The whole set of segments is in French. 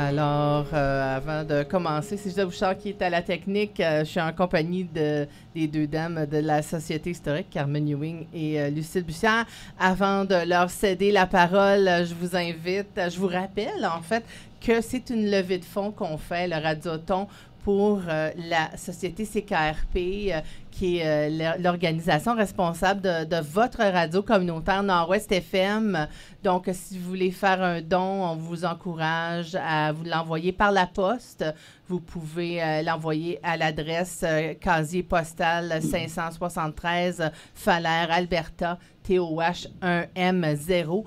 Alors, avant de commencer, c'est Gisèle Bouchard qui est à la technique. Je suis en compagnie des deux dames de la Société historique, Carmen Ewing et Lucille Bussière. Avant de leur céder la parole, je vous rappelle en fait que c'est une levée de fonds qu'on fait, le Radioton, pour la Société CKRP, qui est l'organisation responsable de votre radio communautaire Nord-Ouest FM. Donc, si vous voulez faire un don, on vous encourage à vous l'envoyer par la poste. Vous pouvez l'envoyer à l'adresse casier postal 573 Falaire, Alberta, TOH 1M0. Vous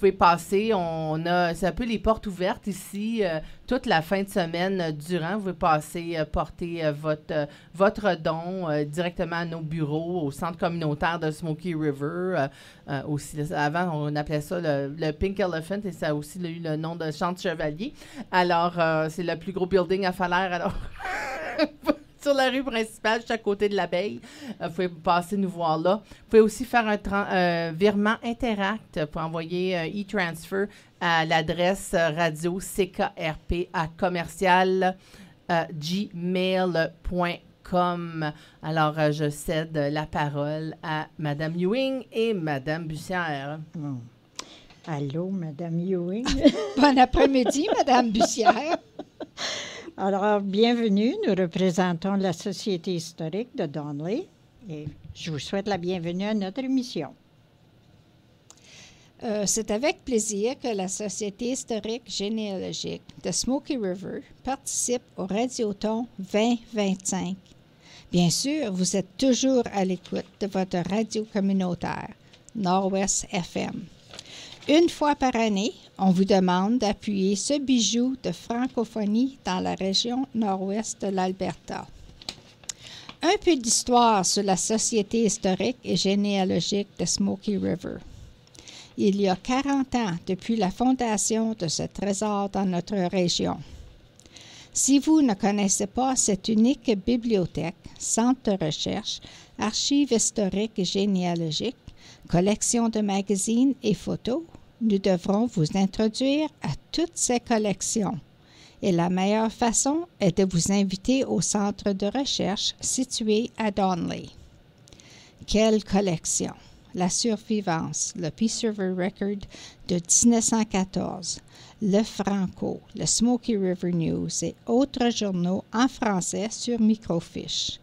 pouvez passer, c'est un peu les portes ouvertes ici, toute la fin de semaine durant. Vous pouvez passer, porter votre don directement à nos bureaux, au centre communautaire de Smoky River. Aussi, avant, on appelait ça le Pink Elephant et ça a aussi eu le nom de Champ de Chevalier. Alors, c'est le plus gros building à Falaire. Alors, sur la rue principale, juste à côté de l'abeille. Vous pouvez passer nous voir là. Vous pouvez aussi faire un virement Interact pour envoyer un e-transfer à l'adresse radio CKRP à commercial gmail.com. Alors, je cède la parole à Mme Ewing et Mme Bussière. Allô, Mme Ewing. Bon après-midi, Mme Bussière. Alors, bienvenue. Nous représentons la Société historique de Donley et je vous souhaite la bienvenue à notre émission. C'est avec plaisir que la Société historique généalogique de Smoky River participe au Radioton 2025. Bien sûr, vous êtes toujours à l'écoute de votre radio communautaire, Nord-Ouest FM. Une fois par année, on vous demande d'appuyer ce bijou de francophonie dans la région nord-ouest de l'Alberta. Un peu d'histoire sur la Société historique et généalogique de Smoky River. Il y a 40 ans depuis la fondation de ce trésor dans notre région. Si vous ne connaissez pas cette unique bibliothèque, centre de recherche, archives historiques et généalogiques, collection de magazines et photos, nous devrons vous introduire à toutes ces collections. Et la meilleure façon est de vous inviter au centre de recherche situé à Donley. Quelle collection! La Survivance, le Peace River Record de 1914, le Franco, le Smoky River News et autres journaux en français sur microfiche.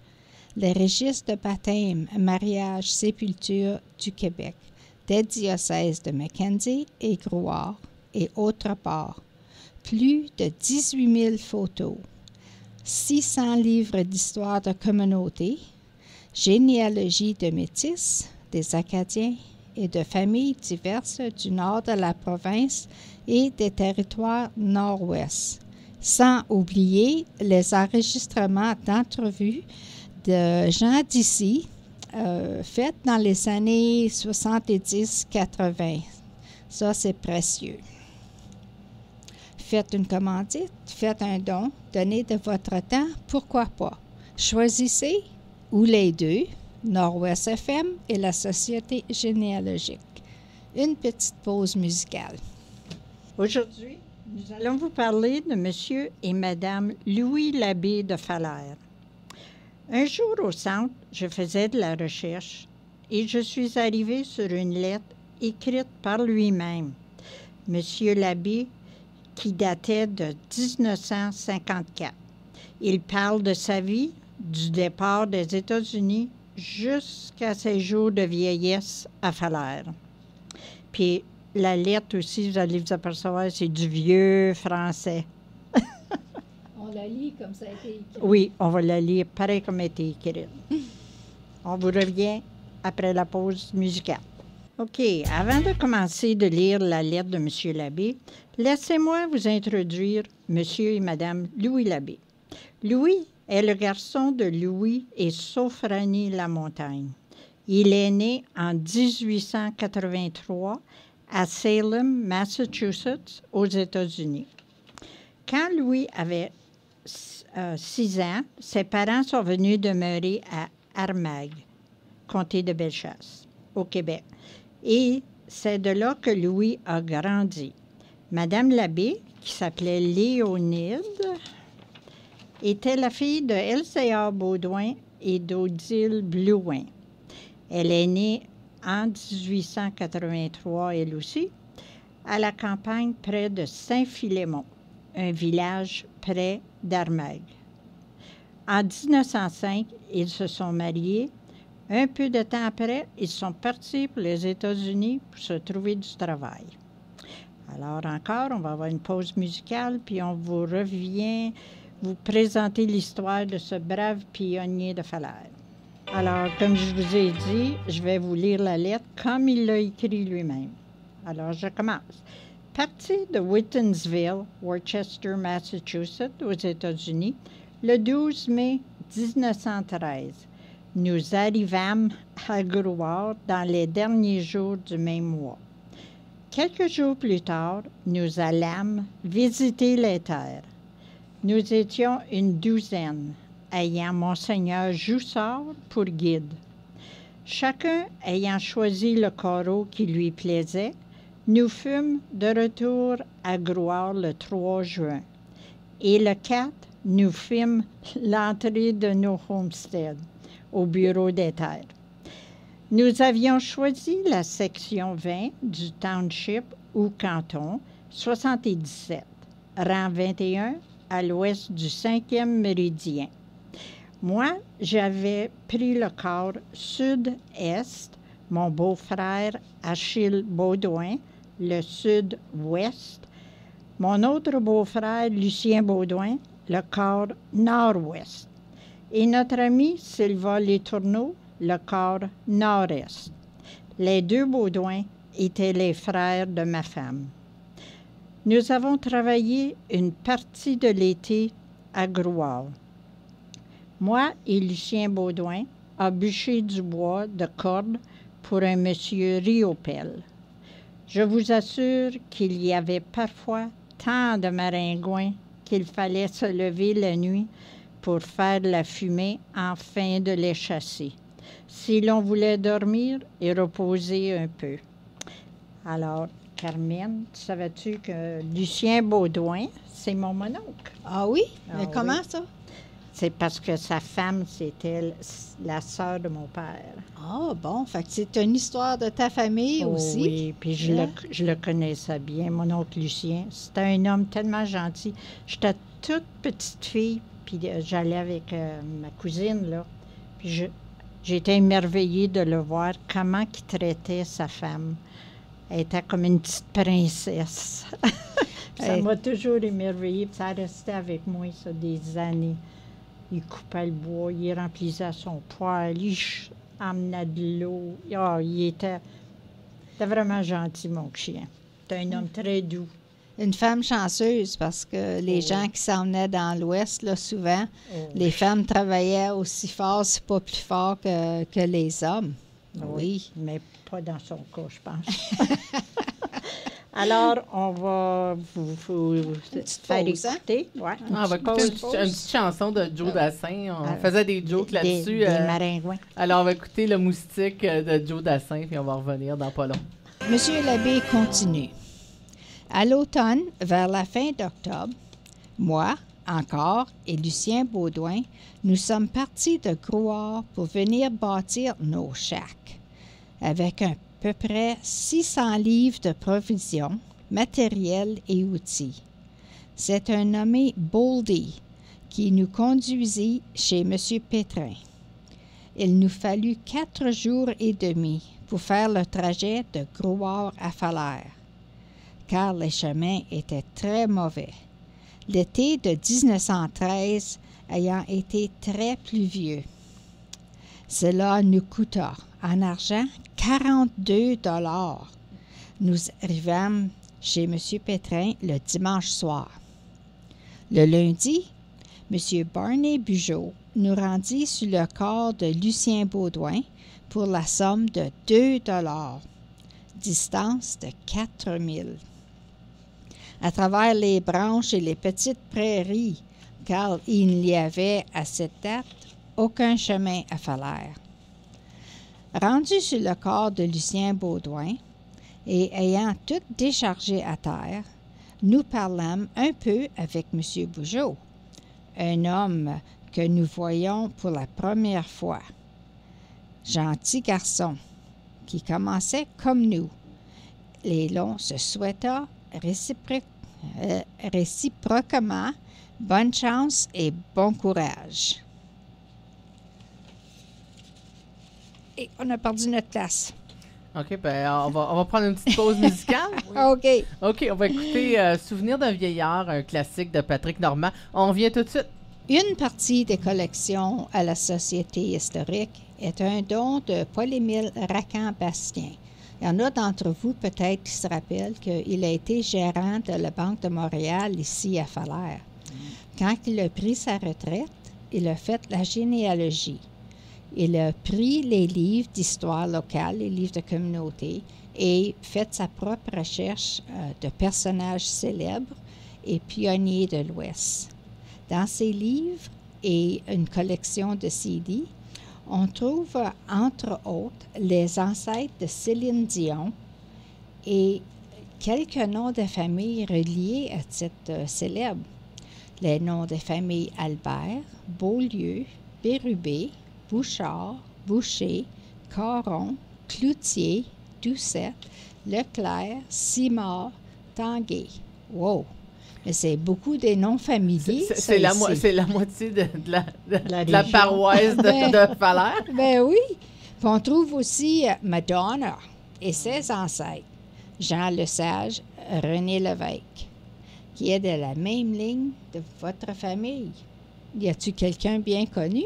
Les registres de baptême, mariage, sépulture du Québec, des diocèses de Mackenzie et Grouard et autre part. Plus de 18 000 photos, 600 livres d'histoire de communauté, généalogie de métis, des Acadiens et de familles diverses du nord de la province et des territoires nord-ouest, sans oublier les enregistrements d'entrevues de gens d'ici, faites dans les années 70-80. Ça, c'est précieux. Faites une commandite, faites un don, donnez de votre temps, pourquoi pas. Choisissez, ou les deux, Nord-Ouest FM et la Société généalogique. Une petite pause musicale. Aujourd'hui, nous allons vous parler de M. et Mme Louis Labbé de Falaire. Un jour au centre, je faisais de la recherche et je suis arrivée sur une lettre écrite par lui-même, M. Labbé, qui datait de 1954. Il parle de sa vie, du départ des États-Unis jusqu'à ses jours de vieillesse à Falaire. Puis la lettre aussi, vous allez vous apercevoir, c'est du vieux français. On la lit comme ça a été écrit. Oui, on va la lire pareil comme elle a été écrite. On vous revient après la pause musicale. OK, avant de commencer de lire la lettre de M. Labbé, laissez-moi vous introduire M. et Mme Louis Labbé. Louis est le garçon de Louis et Sophranie Lamontagne. Il est né en 1883 à Salem, Massachusetts, aux États-Unis. Quand Louis avait 6 ans, ses parents sont venus demeurer à Armagh, comté de Bellechasse, au Québec. Et c'est de là que Louis a grandi. Madame Labbé, qui s'appelait Léonide, était la fille de L.C.A. Baudouin et d'Odile Blouin. Elle est née en 1883, elle aussi, à la campagne près de Saint-Philémon, un village près d'Armagh. En 1905, ils se sont mariés. Un peu de temps après, ils sont partis pour les États-Unis pour se trouver du travail. Alors encore, on va avoir une pause musicale, puis on vous revient vous présenter l'histoire de ce brave pionnier de Falaise. Alors, comme je vous ai dit, je vais vous lire la lettre comme il l'a écrit lui-même. Alors, je commence. Parti de Whitensville, Worcester, Massachusetts, aux États-Unis, le 12 mai 1913, nous arrivâmes à Grouard dans les derniers jours du même mois. Quelques jours plus tard, nous allâmes visiter les terres. Nous étions une douzaine, ayant Monseigneur Joussard pour guide. Chacun ayant choisi le carreau qui lui plaisait, nous fûmes de retour à Grouard le 3 juin. Et le 4, nous fîmes l'entrée de nos homesteads au bureau des terres. Nous avions choisi la section 20 du township ou canton 77, rang 21, à l'ouest du 5e méridien. Moi, j'avais pris le quart sud-est, mon beau-frère Achille Baudouin, le sud-ouest, mon autre beau-frère Lucien Baudouin, le quart nord-ouest, et notre ami Sylvain Letourneau, le quart nord-est. Les deux Baudouins étaient les frères de ma femme. Nous avons travaillé une partie de l'été à Grouard. Moi et Lucien Baudouin avons bûché du bois de corde pour un monsieur Riopel. Je vous assure qu'il y avait parfois tant de maringouins qu'il fallait se lever la nuit pour faire la fumée afin de les chasser, si l'on voulait dormir et reposer un peu. Alors, Carmen, savais-tu que Lucien Baudouin, c'est mon mononcle? Ah oui? Ah Mais comment oui. ça? C'est parce que sa femme, c'était la sœur de mon père. Ah bon, fait que c'est une histoire de ta famille Oh aussi. oui, puis je le connaissais bien, mon oncle Lucien. C'était un homme tellement gentil. J'étais toute petite fille, puis j'allais avec ma cousine, là. Puis j'étais émerveillée de le voir, comment il traitait sa femme. Elle était comme une petite princesse. Ça m'a toujours émerveillée, puis ça restait avec moi, ça, des années. Il coupait le bois, il remplissait son poêle, il emmenait de l'eau. Oh, il était vraiment gentil, mon chien. C'était un homme très doux. Une femme chanceuse parce que les gens qui s'en venaient dans l'Ouest, là, souvent, les femmes travaillaient aussi fort, si pas plus fort que les hommes. Oui. Mais pas dans son cas, je pense. Alors, on va vous faire pause, hein? écouter. Ouais, On va écouter une petite chanson de Joe Dassin. On faisait des jokes là-dessus. Des maringouins. Alors, on va écouter le moustique de Joe Dassin, puis on va revenir dans pas long. Monsieur l'abbé continue. À l'automne, vers la fin d'octobre, moi, encore, et Lucien Baudouin, nous sommes partis de Grouard pour venir bâtir nos shacks, avec à peu près 600 livres de provisions, matériel et outils. C'est un nommé Boldy qui nous conduisit chez M. Pétrin. Il nous fallut 4 jours et demi pour faire le trajet de Grouard à Falaise, car les chemins étaient très mauvais, l'été de 1913 ayant été très pluvieux. Cela nous coûta, en argent, 42 $. Nous arrivâmes chez M. Pétrin le dimanche soir. Le lundi, M. Barney Bugeaud nous rendit sur le corps de Lucien Baudouin pour la somme de 2 $, distance de 4 000. À travers les branches et les petites prairies, car il n'y avait à cette date aucun chemin à Falaise. Rendu sur le corps de Lucien Baudouin et ayant tout déchargé à terre, nous parlâmes un peu avec M. Bugeaud, un homme que nous voyons pour la première fois. Gentil garçon, qui commençait comme nous. Et l'on se souhaita réciproquement bonne chance et bon courage. Et on a perdu notre place. OK, ben on va prendre une petite pause musicale. OK. OK, on va écouter Souvenir d'un vieillard, un classique de Patrick Normand. On revient tout de suite. Une partie des collections à la Société historique est un don de Paul-Émile Racan-Bastien. Il y en a d'entre vous peut-être qui se rappellent qu'il a été gérant de la Banque de Montréal ici à Falaire. Quand il a pris sa retraite, il a fait la généalogie. Il a pris les livres d'histoire locale, les livres de communauté, et fait sa propre recherche de personnages célèbres et pionniers de l'Ouest. Dans ses livres et une collection de CD, on trouve, entre autres, les ancêtres de Céline Dion et quelques noms de familles reliés à titre célèbre. Les noms de familles Albert, Beaulieu, Bérubé, Bouchard, Boucher, Caron, Cloutier, Doucette, Leclerc, Simard, Tanguay. Wow! Mais c'est beaucoup des noms familiers. C'est la moitié de la paroisse de Falaire. Ben oui. Puis on trouve aussi Madonna et ses ancêtres, Jean Lesage, René Lévesque, qui est de la même ligne de votre famille. Y a-t-il quelqu'un bien connu?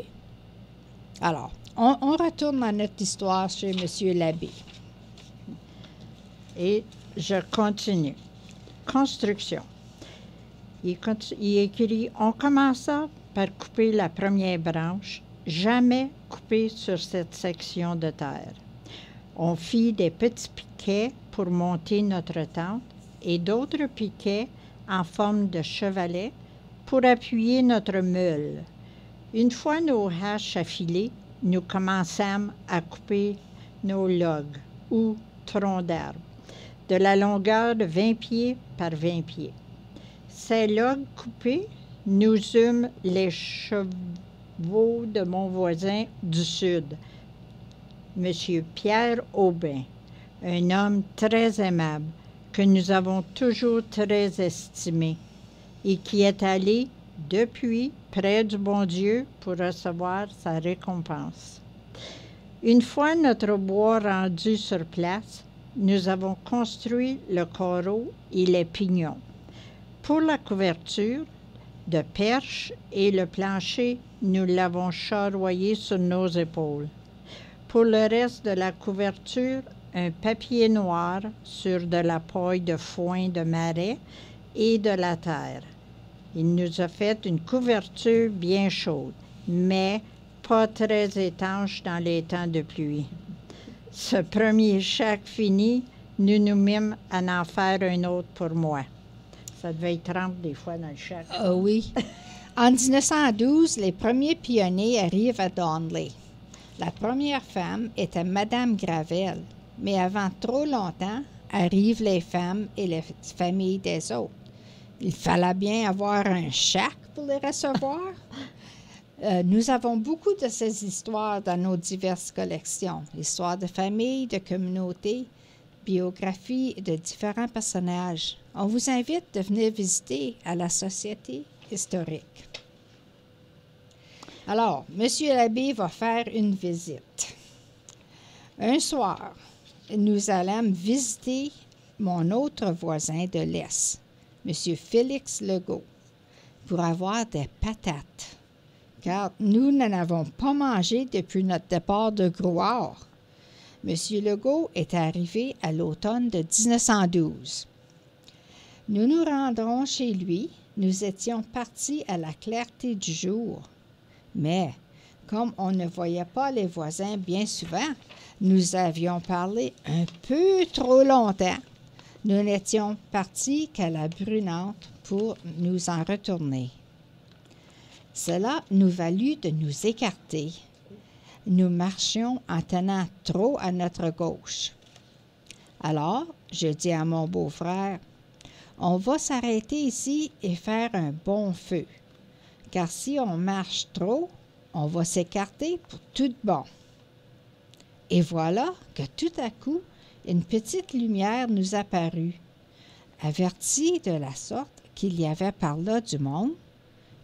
Alors, on retourne dans notre histoire chez M. Labbé. Et je continue. Construction. Il écrit « On commença par couper la première branche, jamais coupée sur cette section de terre. On fit des petits piquets pour monter notre tente et d'autres piquets en forme de chevalet pour appuyer notre meule. Une fois nos haches affilées, nous commençâmes à couper nos logs ou troncs d'arbres de la longueur de 20 pieds par 20 pieds. Ces logs coupés, nous eûmes les chevaux de mon voisin du Sud, M. Pierre Aubin, un homme très aimable que nous avons toujours très estimé et qui est allé depuis près du bon Dieu pour recevoir sa récompense. Une fois notre bois rendu sur place, nous avons construit le carreau et les pignons. Pour la couverture, de perche et le plancher, nous l'avons charroyé sur nos épaules. Pour le reste de la couverture, un papier noir sur de la paille de foin de marais et de la terre. Il nous a fait une couverture bien chaude, mais pas très étanche dans les temps de pluie. Ce premier chac fini, nous nous mîmes à en faire un autre pour moi. Ça devait être 30 des fois dans le chac. Ah oui. En 1912, les premiers pionniers arrivent à Donley. La première femme était Madame Gravel, mais avant trop longtemps arrivent les femmes et les familles des autres. Il fallait bien avoir un chac pour les recevoir. Nous avons beaucoup de ces histoires dans nos diverses collections. Histoires de famille, de communauté, biographies de différents personnages. On vous invite de venir visiter à la Société historique. Alors, M. Labbé va faire une visite. Un soir, nous allons visiter mon autre voisin de l'Est, M. Félix Legault, pour avoir des patates, car nous n'en avons pas mangé depuis notre départ de Grouard. M. Legault est arrivé à l'automne de 1912. Nous nous rendrons chez lui. Nous étions partis à la clarté du jour. Mais, comme on ne voyait pas les voisins bien souvent, nous avions parlé un peu trop longtemps. Nous n'étions partis qu'à la brunante pour nous en retourner. Cela nous valut de nous écarter. Nous marchions en tenant trop à notre gauche. Alors, je dis à mon beau-frère, « On va s'arrêter ici et faire un bon feu, car si on marche trop, on va s'écarter pour tout bon. » Et voilà que tout à coup, une petite lumière nous apparut. Avertis de la sorte qu'il y avait par là du monde,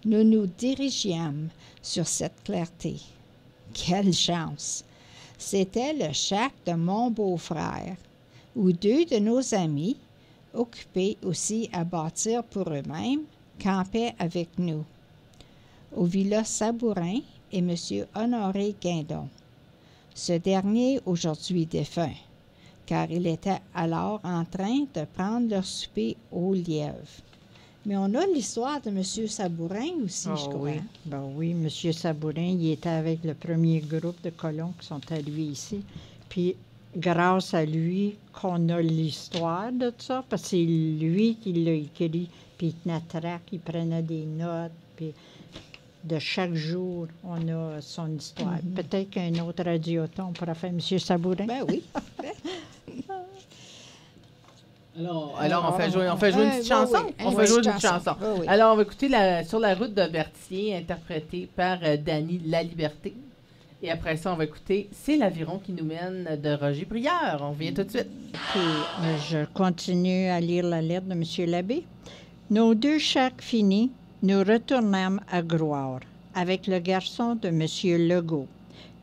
nous nous dirigiâmes sur cette clarté. Quelle chance! C'était le shack de mon beau-frère, où 2 de nos amis, occupés aussi à bâtir pour eux-mêmes, campaient avec nous. Au Villa Sabourin et M. Honoré Guindon. Ce dernier aujourd'hui défunt, car il était alors en train de prendre leur souper au lièvre. Mais on a l'histoire de M. Sabourin aussi, je crois. Oui. Ben oui, M. Sabourin, il était avec le premier groupe de colons qui sont arrivés ici. Puis, grâce à lui, qu'on a l'histoire de ça, parce que c'est lui qui l'a écrit. Puis, il tenait trac, il prenait des notes. Puis, de chaque jour, on a son histoire. Peut-être qu'un autre radioton pourra faire M. Sabourin. Ben oui. Alors, on fait jouer une petite chanson. Oui, On fait jouer une petite chanson. Oui. Alors, on va écouter Sur la route de Berthier, interprété par Dany Laliberté. Et après ça, on va écouter C'est l'aviron qui nous mène de Roger Prieur. On vient tout de suite. Puis, je continue à lire la lettre de M. l'abbé. Nos 2 shacks finis, nous retournâmes à Grouard avec le garçon de M. Legault,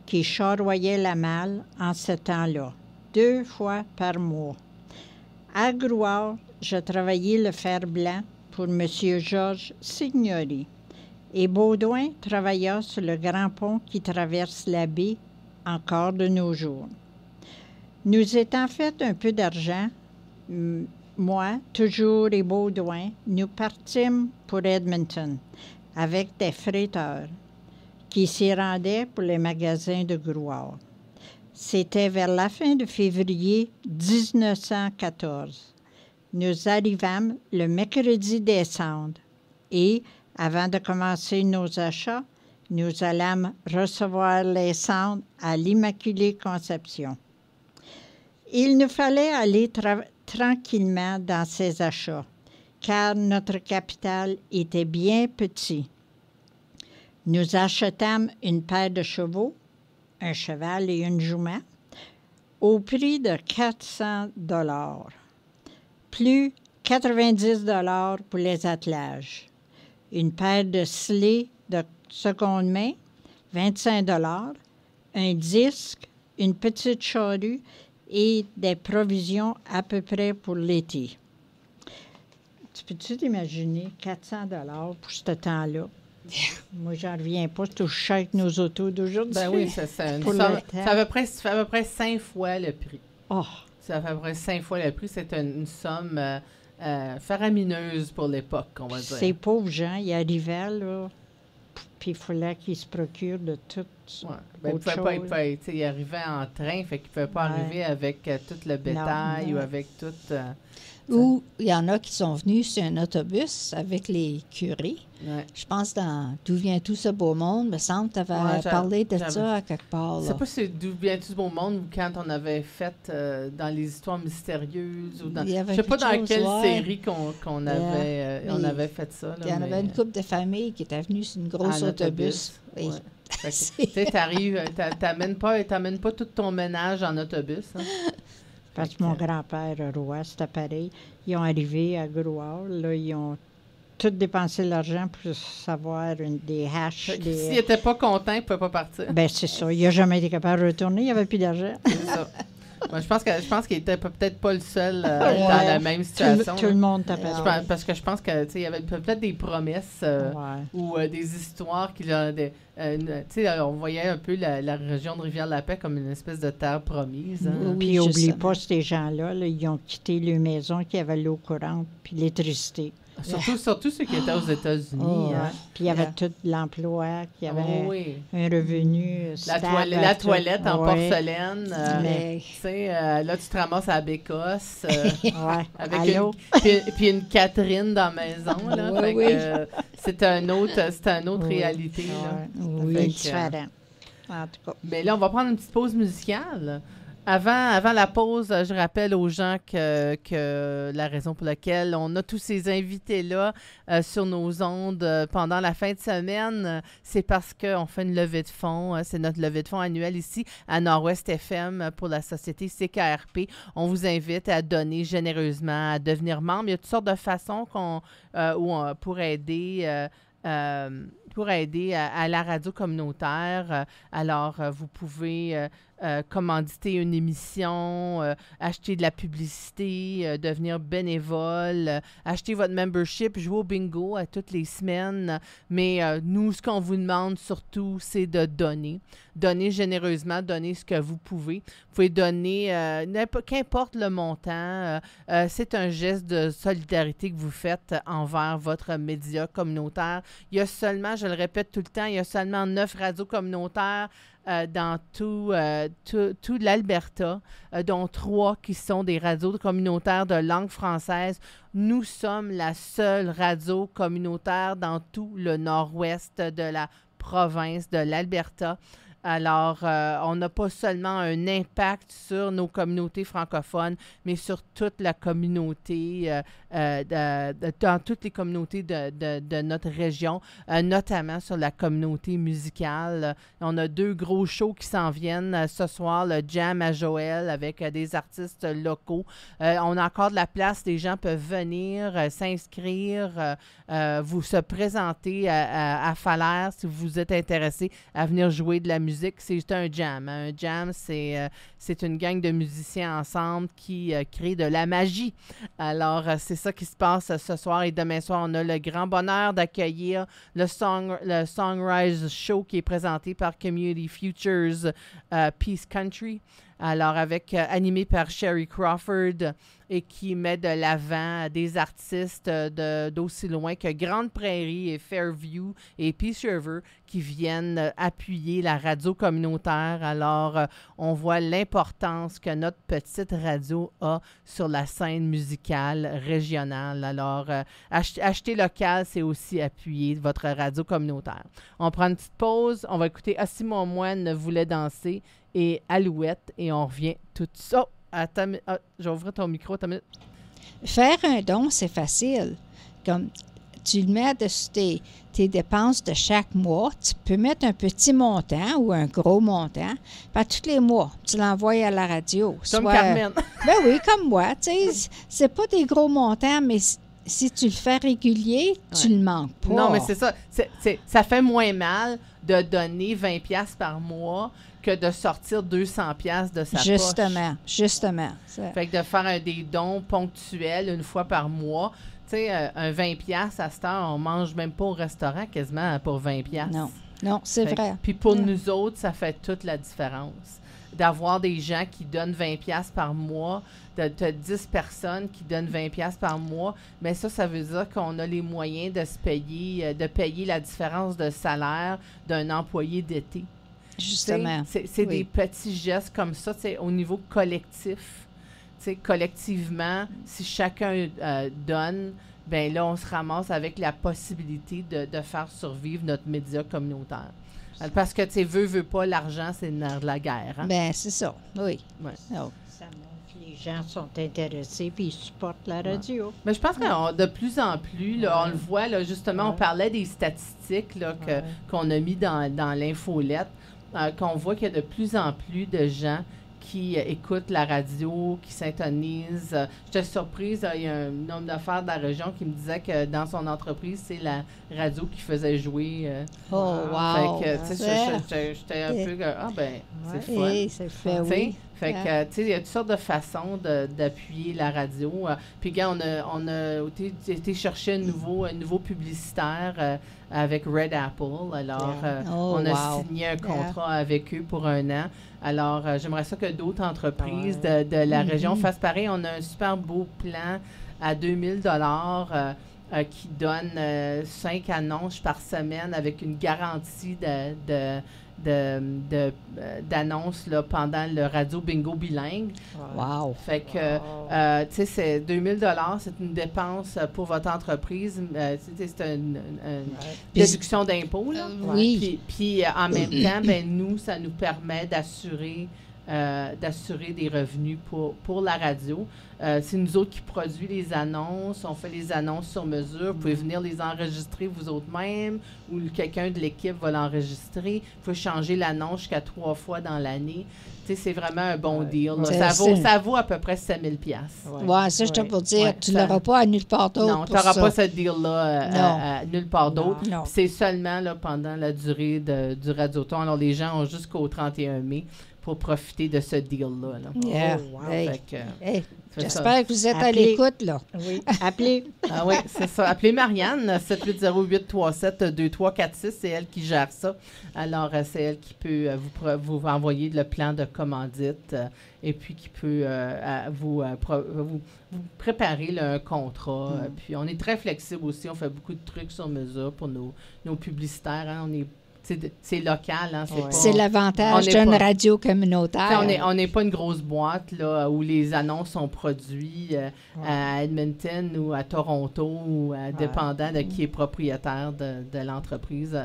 qui charroyait la malle en ce temps-là, 2 fois par mois. À Grouard, je travaillais le fer blanc pour M. Georges Signori, et Baudouin travailla sur le grand pont qui traverse la baie encore de nos jours. Nous étant fait un peu d'argent, moi, toujours et Baudouin, nous partîmes pour Edmonton avec des fretteurs qui s'y rendaient pour les magasins de Grouard. C'était vers la fin de février 1914. Nous arrivâmes le mercredi des Cendres et, avant de commencer nos achats, nous allâmes recevoir les cendres à l'Immaculée Conception. Il nous fallait aller tranquillement dans ces achats, car notre capital était bien petit. Nous achetâmes une paire de chevaux, un cheval et une jument, au prix de 400 $, plus 90 $ pour les attelages. Une paire de slés de seconde main, 25 $, un disque, une petite charrue et des provisions à peu près pour l'été. Tu peux-tu t'imaginer 400 $ pour ce temps-là? Moi, j'en reviens pas. C'est tout cher que nos autos d'aujourd'hui. Ben oui, ça fait à peu près 5 fois le prix. Oh. Ça fait à peu près 5 fois le prix. C'est une somme faramineuse pour l'époque, on va dire. Ces pauvres gens, ils arrivaient, là, puis il fallait qu'ils se procurent de tout. Ouais. Ben, ils arrivaient en train, fait qu'ils ne pouvaient pas arriver avec tout le bétail ou avec tout... Ou il y en a qui sont venus sur un autobus avec les curés. Ouais. Je pense d'où vient tout ce beau monde. Me semble que tu avais parlé de ça à quelque part. Je ne sais pas si d'où vient tout ce beau monde ou quand on avait fait dans les histoires mystérieuses. Ou dans, je ne sais pas dans quelle série qu'on avait fait ça. Là, il y en avait une couple de familles qui étaient venues sur une grosse autobus. Oui. Ouais. Tu t'arrives, t'amènes pas tout ton ménage en autobus. Hein? Parce que mon grand-père, Roy, c'était pareil. Ils ont arrivé à Grouard, là, ils ont tout dépensé l'argent pour savoir des haches. S'il n'était pas content, il ne pouvait pas partir. Bien, c'est ça. Il n'a jamais été capable de retourner. Il n'y avait plus d'argent. C'est ça. Moi, je pense qu'il n'était peut-être pas le seul dans la même situation. Tout le monde tapait. Parce que je pense qu'il y avait peut-être des promesses ou des histoires qui on voyait un peu la région de Rivière-la-Paix comme une espèce de terre promise. Hein. Oui, puis n'oublie pas, ces gens-là, là, ils ont quitté leur maison qui avait l'eau courante puis l'électricité. Surtout ceux qui étaient aux États-Unis. Hein. Puis il y avait tout l'emploi, qui avait un revenu stable. La toilette en porcelaine. Là, tu te ramasses à la Bécosse. Avec puis une Catherine dans la maison. Là, c'est une autre réalité. Là. Oui, différent. En tout cas. Mais là, on va prendre une petite pause musicale. Avant la pause, je rappelle aux gens que la raison pour laquelle on a tous ces invités-là sur nos ondes pendant la fin de semaine, c'est parce qu'on fait une levée de fonds. C'est notre levée de fonds annuelle ici à Nord-Ouest FM pour la société CKRP. On vous invite à donner généreusement, à devenir membre. Il y a toutes sortes de façons pour aider à la radio communautaire. Alors, vous pouvez commanditer une émission, acheter de la publicité, devenir bénévole, acheter votre membership, jouer au bingo toutes les semaines. Mais nous, ce qu'on vous demande surtout, c'est de donner. Donner généreusement, donner ce que vous pouvez. Vous pouvez donner, qu'importe le montant, c'est un geste de solidarité que vous faites envers votre média communautaire. Il y a seulement, je le répète tout le temps, il y a seulement 9 radios communautaires dans tout l'Alberta, dont 3 qui sont des radios communautaires de langue française. Nous sommes la seule radio communautaire dans tout le nord-ouest de la province de l'Alberta. Alors, on n'a pas seulement un impact sur nos communautés francophones, mais sur toute la communauté, dans toutes les communautés de notre région, notamment sur la communauté musicale. On a 2 gros shows qui s'en viennent ce soir, le Jam à Joël avec des artistes locaux. On a encore de la place, les gens peuvent venir s'inscrire, vous se présenter à Falaire si vous êtes intéressé à venir jouer de la musique. C'est un jam. Un jam, c'est une gang de musiciens ensemble qui crée de la magie. Alors, c'est ça qui se passe ce soir et demain soir. On a le grand bonheur d'accueillir le Songrise Show qui est présenté par Community Futures Peace Country. Alors, animé par Sherry Crawford et qui met de l'avant des artistes d'aussi loin que Grande Prairie et Fairview et Peace River qui viennent appuyer la radio communautaire. Alors, on voit l'importance que notre petite radio a sur la scène musicale régionale. Alors, acheter local, c'est aussi appuyer votre radio communautaire. On prend une petite pause. On va écouter Ah, si mon moine voulait danser et Alouette et on revient tout ça. Attends, je vais ouvrir ton micro. Faire un don, c'est facile. Comme tu le mets dessus tes dépenses de chaque mois, tu peux mettre un petit montant ou un gros montant. Puis tous les mois, tu l'envoies à la radio. Comme Carmen. Ben oui, comme moi. Tu sais, c'est pas des gros montants, mais si tu le fais régulier, tu le manques pas. Non, mais c'est ça. Ça fait moins mal de donner 20$ par mois que de sortir 200$ de sa poche. Justement. Fait que de faire des dons ponctuels une fois par mois. Tu sais, un 20$ à cette heure, on mange même pas au restaurant quasiment pour 20$. Non, c'est vrai. Puis pour nous autres, ça fait toute la différence. D'avoir des gens qui donnent 20$ par mois, de 10 personnes qui donnent 20$ par mois, mais ça veut dire qu'on a les moyens de payer la différence de salaire d'un employé d'été. Justement. C'est des petits gestes comme ça, au niveau collectif. Collectivement, si chacun donne, bien là, on se ramasse avec la possibilité de faire survivre notre média communautaire. Parce que, veut pas, l'argent, c'est le nerf de la guerre. Hein? Bien, c'est ça, oui. Ouais. Oh. Ça montre que les gens sont intéressés puis ils supportent la radio. Mais je pense que de plus en plus, là, on le voit, là, justement, on parlait des statistiques là, qu'on a mis dans l'infolette, qu'on voit qu'il y a de plus en plus de gens qui écoutent la radio, qui s'intonisent. J'étais surprise, il y a un homme d'affaires de la région qui me disait que dans son entreprise, c'est la radio qui faisait jouer. Oh, wow! Fait que, j'étais un peu... c'est fun. C'est fait, oui. Fait que, tu sais, il y a toutes sortes de façons d'appuyer la radio. Puis, gars, on a été chercher un nouveau publicitaire avec Red Apple. Alors, on a signé un contrat avec eux pour 1 an. Alors, j'aimerais ça que d'autres entreprises de la région fassent pareil. On a un super beau plan à 2000 $ qui donne 5 annonces par semaine avec une garantie d'annonces là, pendant le radio bingo bilingue. Wow! Fait que, tu sais, c'est 2000 $, c'est une dépense pour votre entreprise. C'est une déduction d'impôt. Oui. Puis en même temps, ben nous, ça nous permet d'assurer d'assurer des revenus pour la radio. C'est nous autres qui produisons les annonces. On fait les annonces sur mesure. Vous pouvez venir les enregistrer vous autres mêmes ou quelqu'un de l'équipe va l'enregistrer. Il faut changer l'annonce jusqu'à 3 fois dans l'année. Tu sais, c'est vraiment un bon deal. Là. Ça vaut à peu près 7 000 $. Oui, ça, je te peux dire, tu ne l'auras pas à nulle part d'autre. Non, tu n'auras pas ce deal-là à nulle part d'autre. C'est seulement là, pendant la durée du Radioton. Alors, les gens ont jusqu'au 31 mai pour profiter de ce deal-là. Là. Yeah. Oh, wow. J'espère que vous êtes à l'écoute, là. Oui, appelez. Ah oui, c'est ça. Appelez Marianne, 780-837-2346. C'est elle qui gère ça. Alors, c'est elle qui peut vous envoyer le plan de commandite et puis qui peut vous préparer là, un contrat. Puis, on est très flexible aussi. On fait beaucoup de trucs sur mesure pour nos publicitaires. Hein. C'est local. Hein, c'est l'avantage d'une radio communautaire. On n'est pas une grosse boîte là, où les annonces sont produites à Edmonton ou à Toronto, ou dépendant de qui est propriétaire de l'entreprise.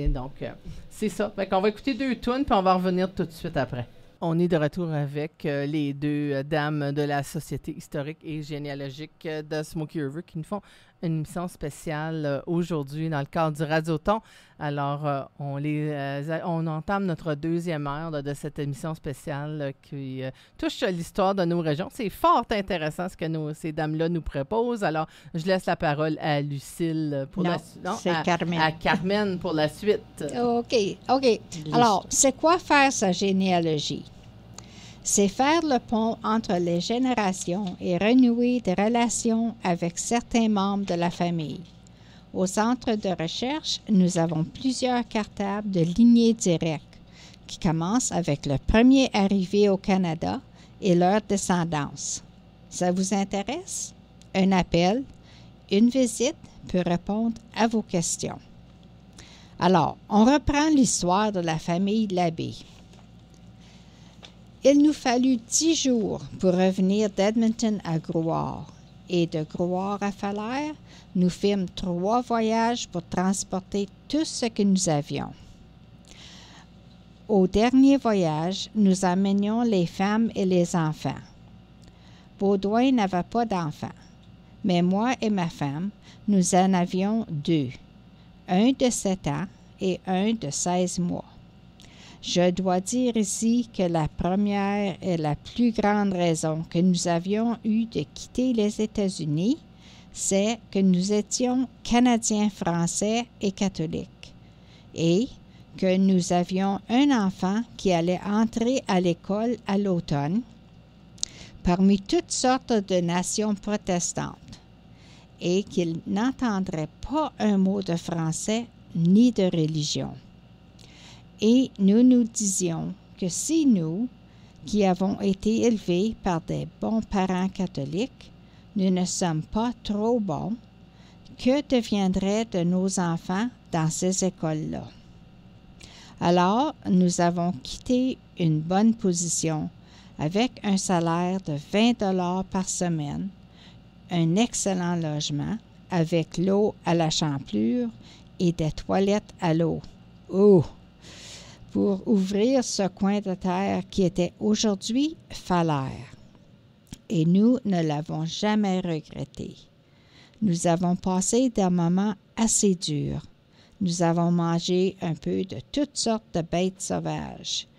Donc, c'est ça. Fait qu'on va écouter 2 tunes, puis on va revenir tout de suite après. On est de retour avec les 2 dames de la Société historique et généalogique de Smoky River qui nous font une émission spéciale aujourd'hui dans le cadre du Radioton. Alors, on entame notre 2e heure de cette émission spéciale qui touche l'histoire de nos régions. C'est fort intéressant ce que ces dames-là nous proposent. Alors, je laisse la parole à Lucille pour Carmen. À Carmen pour la suite. OK. Alors, c'est quoi faire sa généalogie? C'est faire le pont entre les générations et renouer des relations avec certains membres de la famille. Au centre de recherche, nous avons plusieurs cartables de lignées directes qui commencent avec le premier arrivé au Canada et leur descendance. Ça vous intéresse? Un appel, une visite peut répondre à vos questions. Alors, on reprend l'histoire de la famille Labbé. Il nous fallut 10 jours pour revenir d'Edmonton à Grouard. Et de Grouard à Falaire, nous fîmes 3 voyages pour transporter tout ce que nous avions. Au dernier voyage, nous amenions les femmes et les enfants. Baudouin n'avait pas d'enfants, mais moi et ma femme, nous en avions 2, un de 7 ans et un de 16 mois. Je dois dire ici que la première et la plus grande raison que nous avions eue de quitter les États-Unis, c'est que nous étions Canadiens français et catholiques, et que nous avions un enfant qui allait entrer à l'école à l'automne parmi toutes sortes de nations protestantes, et qu'il n'entendrait pas un mot de français ni de religion. Et nous nous disions que si nous, qui avons été élevés par des bons parents catholiques, nous ne sommes pas trop bons, que deviendrait de nos enfants dans ces écoles-là? Alors, nous avons quitté une bonne position avec un salaire de 20 $ par semaine, un excellent logement avec l'eau à la champlure et des toilettes à l'eau. Oh! Pour ouvrir ce coin de terre qui était aujourd'hui Falaire. Et nous ne l'avons jamais regretté. Nous avons passé des moments assez durs. Nous avons mangé un peu de toutes sortes de bêtes sauvages,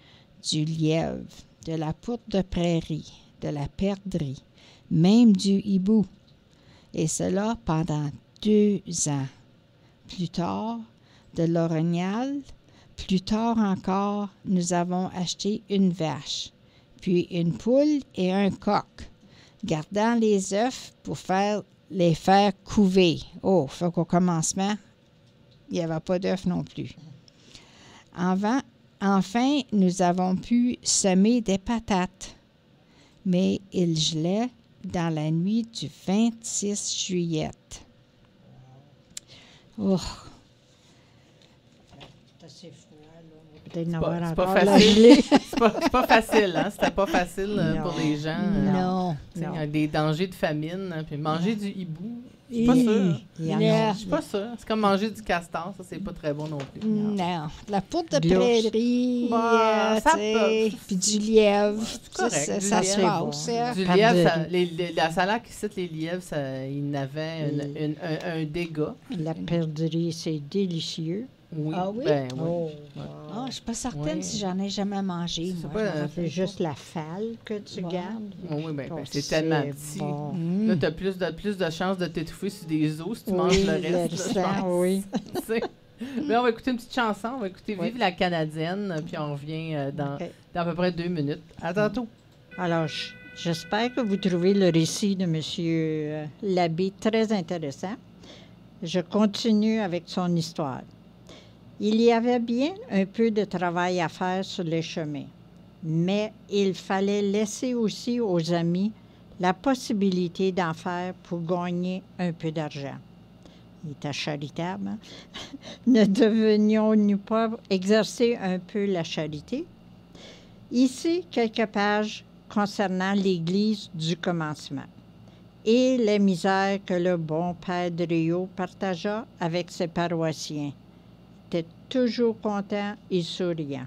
du lièvre, de la poutre de prairie, de la perdrix, même du hibou. Et cela pendant 2 ans. Plus tard, de l'orignal. Plus tard encore, nous avons acheté une vache, puis une poule et un coq, gardant les œufs pour les faire couver. Oh, fait qu'au commencement, il n'y avait pas d'œufs non plus. Enfin, nous avons pu semer des patates, mais il gelait dans la nuit du 26 juillet. Oh! C'est assez froid, là. Peut-être C'est n'avoir pas encore la facile. gelée. C'est pas facile, hein? C'était pas facile pour Non. les gens. Non. Tu sais, Non. il y a des dangers de famine. Puis manger du hibou, je suis pas sûre. Il y en Yeah. a. Je suis pas sûre. C'est comme manger du castor. Ça, c'est pas très bon non plus. Non. De la poudre de De l'ours. prairie, Bah, ça tu sais, peut. puis du lièvre. C'est correct, Ça, du ça lièvre, se c'est passe. bon. Hein. Du Pâte lièvre, de ça, riz. la salade qui cite les lièvres, il y avait un dégât. La perdrix, c'est délicieux. Oui. Ah oui? Ben, oui. Oh, Ah, je ne suis pas certaine Oui. si j'en ai jamais mangé. C'est Moi, pas- je me c'est rappelle juste la falle que tu Ouais. gardes. Oui, ben, Oh, c'est tellement c'est petit. bon. pas. Mm. Là, tu as plus de chances de t'étouffer sur des os si tu Oui, manges le reste. le là, je restant, pense. oui. Tu sais. Mais on va écouter une petite chanson. On va écouter Oui. Vive la Canadienne, puis on revient OK. dans à peu près 2 minutes. À tantôt. Alors, j'espère que vous trouvez le récit de M. Labbé très intéressant. Je continue avec son histoire. Il y avait bien un peu de travail à faire sur les chemins, mais il fallait laisser aussi aux amis la possibilité d'en faire pour gagner un peu d'argent. Il était charitable. Hein? Ne devenions-nous pas exercer un peu la charité? Ici, quelques pages concernant l'Église du commencement et les misères que le bon Père Drio partagea avec ses paroissiens. Il était toujours content et souriant,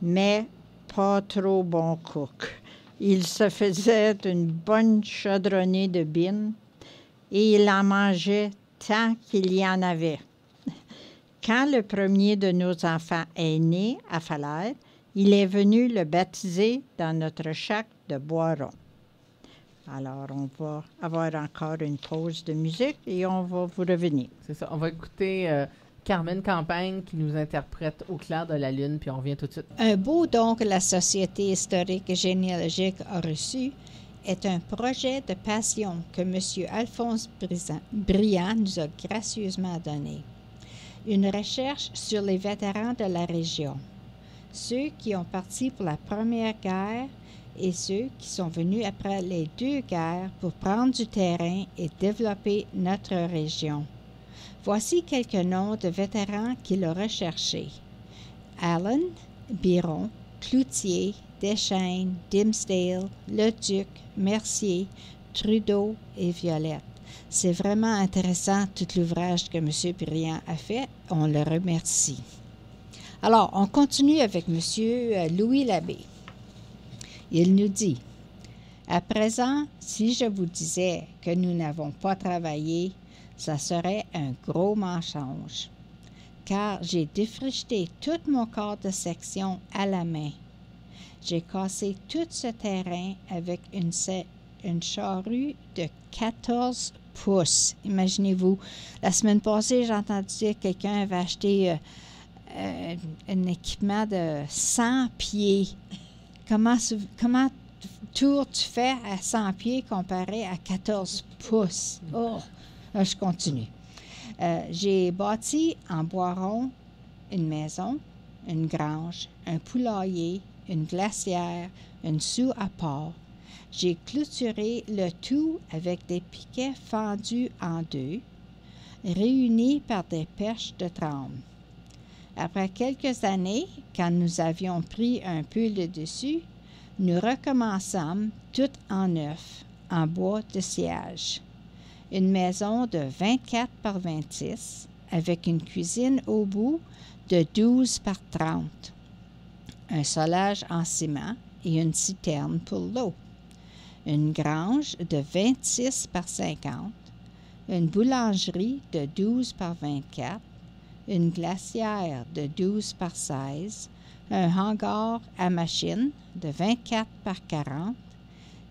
mais pas trop bon cook. Il se faisait une bonne chaudronnée de bine et il en mangeait tant qu'il y en avait. Quand le premier de nos enfants est né à Falaise, il est venu le baptiser dans notre chac de Boiron. Alors, on va avoir encore une pause de musique et on va vous revenir. C'est ça. On va écouter Carmen Campagne qui nous interprète Au clair de la lune, puis on revient tout de suite. Un beau don que la Société historique et généalogique a reçu est un projet de passion que M. Alphonse Briand nous a gracieusement donné. Une recherche sur les vétérans de la région, ceux qui ont parti pour la Première Guerre et ceux qui sont venus après les 2 guerres pour prendre du terrain et développer notre région. Voici quelques noms de vétérans qu'il a recherchés. Allen, Biron, Cloutier, Deschaines, Dimsdale, Leduc, Mercier, Trudeau et Violette. C'est vraiment intéressant tout l'ouvrage que M. Briand a fait. On le remercie. Alors, on continue avec M. Louis Labbé. Il nous dit « À présent, si je vous disais que nous n'avons pas travaillé, ça serait un gros mensonge, car j'ai défricheté tout mon corps de section à la main. J'ai cassé tout ce terrain avec une charrue de 14 pouces. Imaginez-vous, la semaine passée, j'ai entendu dire que quelqu'un avait acheté un équipement de 100 pieds. Comment tour tu fais à 100 pieds comparé à 14 pouces? Oh! Là, je continue. J'ai bâti en Boiron une maison, une grange, un poulailler, une glacière, une soue à port. J'ai clôturé le tout avec des piquets fendus en 2, réunis par des perches de tremble. Après quelques années, quand nous avions pris un peu le dessus, nous recommençâmes tout en neuf, en bois de sciage. Une maison de 24 par 26, avec une cuisine au bout de 12 par 30, un solage en ciment et une citerne pour l'eau, une grange de 26 par 50, une boulangerie de 12 par 24, une glacière de 12 par 16, un hangar à machine de 24 par 40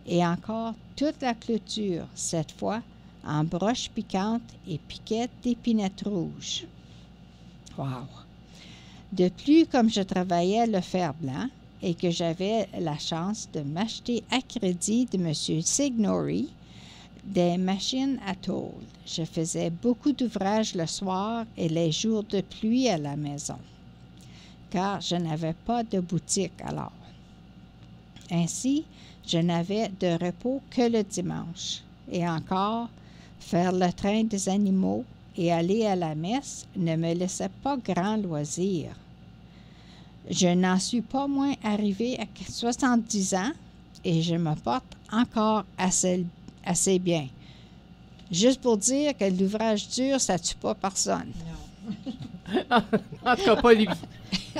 et encore toute la clôture, cette fois en broche piquante et piquettes d'épinettes rouges. Wow! De plus, comme je travaillais le fer blanc et que j'avais la chance de m'acheter à crédit de M. Signori des machines à tôle, je faisais beaucoup d'ouvrages le soir et les jours de pluie à la maison, car je n'avais pas de boutique alors. Ainsi, je n'avais de repos que le dimanche, et encore faire le train des animaux et aller à la messe ne me laissait pas grand loisir. Je n'en suis pas moins arrivée à 70 ans et je me porte encore assez bien. Juste pour dire que l'ouvrage dur, ça ne tue pas personne. En tout cas, pas lui.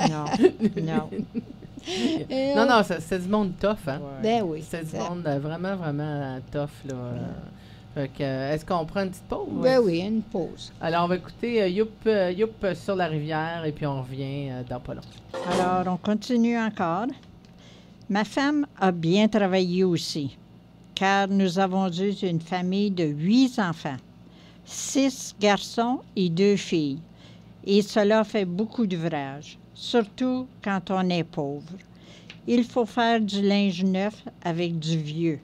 Non, non. Non, c'est du monde tough, hein? Ouais. Ben oui. C'est du monde vraiment, vraiment tough, là. Fait que, est-ce qu'on prend une petite pause? Ben oui, une pause. Alors, on va écouter Youp sur la rivière et puis on revient dans pas long. Alors, on continue encore. Ma femme a bien travaillé aussi, car nous avons eu une famille de 8 enfants, 6 garçons et 2 filles. Et cela fait beaucoup d'ouvrage, surtout quand on est pauvre. Il faut faire du linge neuf avec du vieux